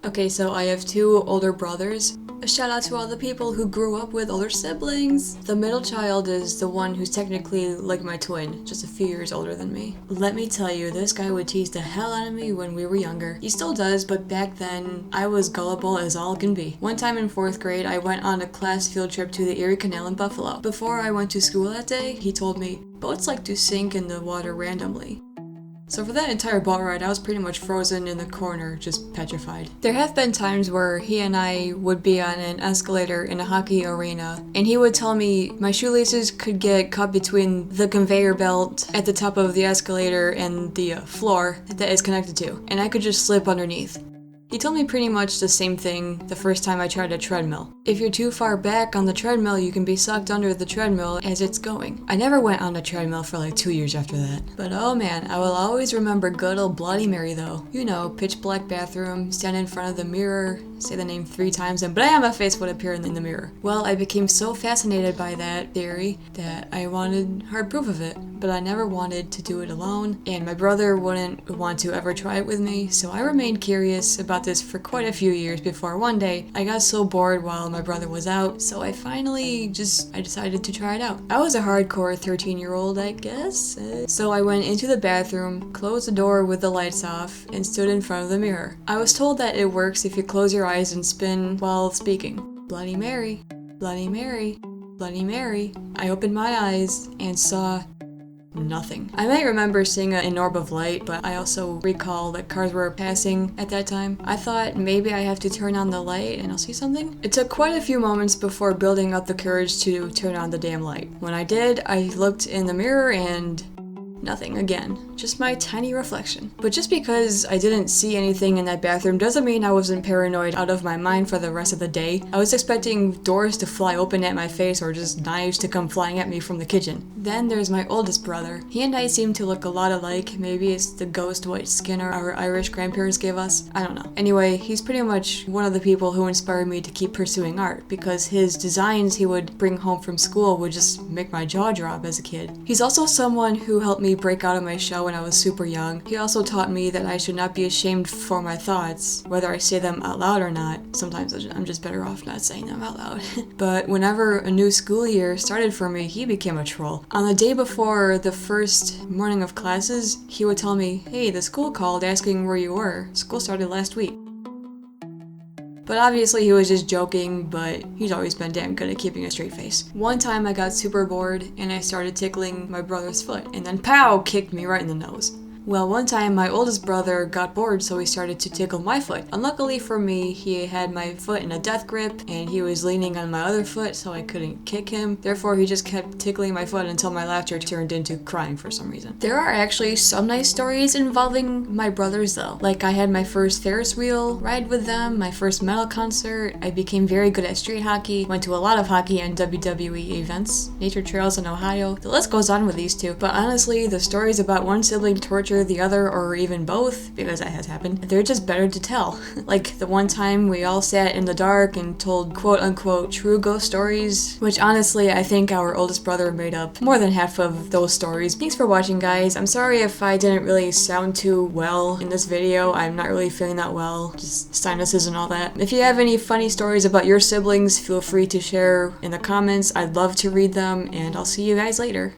Okay, so I have two older brothers. A shout out to all the people who grew up with older siblings. The middle child is the one who's technically like my twin, just a few years older than me. Let me tell you, this guy would tease the hell out of me when we were younger. He still does, but back then, I was gullible as all can be. One time in 4th grade, I went on a class field trip to the Erie Canal in Buffalo. Before I went to school that day, he told me, boats like to sink in the water randomly. So for that entire boat ride, I was pretty much frozen in the corner, just petrified. There have been times where he and I would be on an escalator in a hockey arena, and he would tell me my shoelaces could get caught between the conveyor belt at the top of the escalator and the floor that is connected to, and I could just slip underneath. He told me pretty much the same thing the first time I tried a treadmill. If you're too far back on the treadmill, you can be sucked under the treadmill as it's going. I never went on a treadmill for like 2 years after that. But oh man, I will always remember good old Bloody Mary though. You know, pitch black bathroom, stand in front of the mirror, say the name 3 times, and bam, my face would appear in the mirror. Well, I became so fascinated by that theory that I wanted hard proof of it, but I never wanted to do it alone, and my brother wouldn't want to ever try it with me, so I remained curious about this for quite a few years before one day I got so bored while my brother was out, so I decided to try it out. I was a hardcore 13-year-old, I guess. So I went into the bathroom, closed the door with the lights off, and stood in front of the mirror. I was told that it works if you close your eyes and spin while speaking. Bloody Mary, Bloody Mary, Bloody Mary. I opened my eyes and saw nothing. I might remember seeing an orb of light, but I also recall that cars were passing at that time. I thought maybe I have to turn on the light and I'll see something. It took quite a few moments before building up the courage to turn on the damn light. When I did, I looked in the mirror and nothing again. Just my tiny reflection. But just because I didn't see anything in that bathroom doesn't mean I wasn't paranoid out of my mind for the rest of the day. I was expecting doors to fly open at my face or just knives to come flying at me from the kitchen. Then there's my oldest brother. He and I seem to look a lot alike. Maybe it's the ghost white skin our Irish grandparents gave us. I don't know. Anyway, he's pretty much one of the people who inspired me to keep pursuing art because his designs he would bring home from school would just make my jaw drop as a kid. He's also someone who helped me break out of my shell when I was super young. He also taught me that I should not be ashamed for my thoughts, whether I say them out loud or not. Sometimes I'm just better off not saying them out loud. But whenever a new school year started for me, he became a troll. On the day before the first morning of classes, he would tell me, "Hey, the school called asking where you were. School started last week." But obviously he was just joking, but he's always been damn good at keeping a straight face. One time I got super bored and I started tickling my brother's foot, and then pow, kicked me right in the nose. Well, one time my oldest brother got bored, so he started to tickle my foot. Unluckily for me, he had my foot in a death grip, and he was leaning on my other foot, so I couldn't kick him. Therefore, he just kept tickling my foot until my laughter turned into crying for some reason. There are actually some nice stories involving my brothers, though. Like, I had my first Ferris wheel ride with them, my first metal concert, I became very good at street hockey, went to a lot of hockey and WWE events, nature trails in Ohio. The list goes on with these two, but honestly, the stories about one sibling torture the other, or even both, because that has happened, they're just better to tell. Like the one time we all sat in the dark and told quote-unquote true ghost stories, which honestly I think our oldest brother made up more than half of those stories. Thanks for watching, guys. I'm sorry if I didn't really sound too well in this video. I'm not really feeling that well, just sinuses and all that. If you have any funny stories about your siblings, feel free to share in the comments. I'd love to read them, and I'll see you guys later.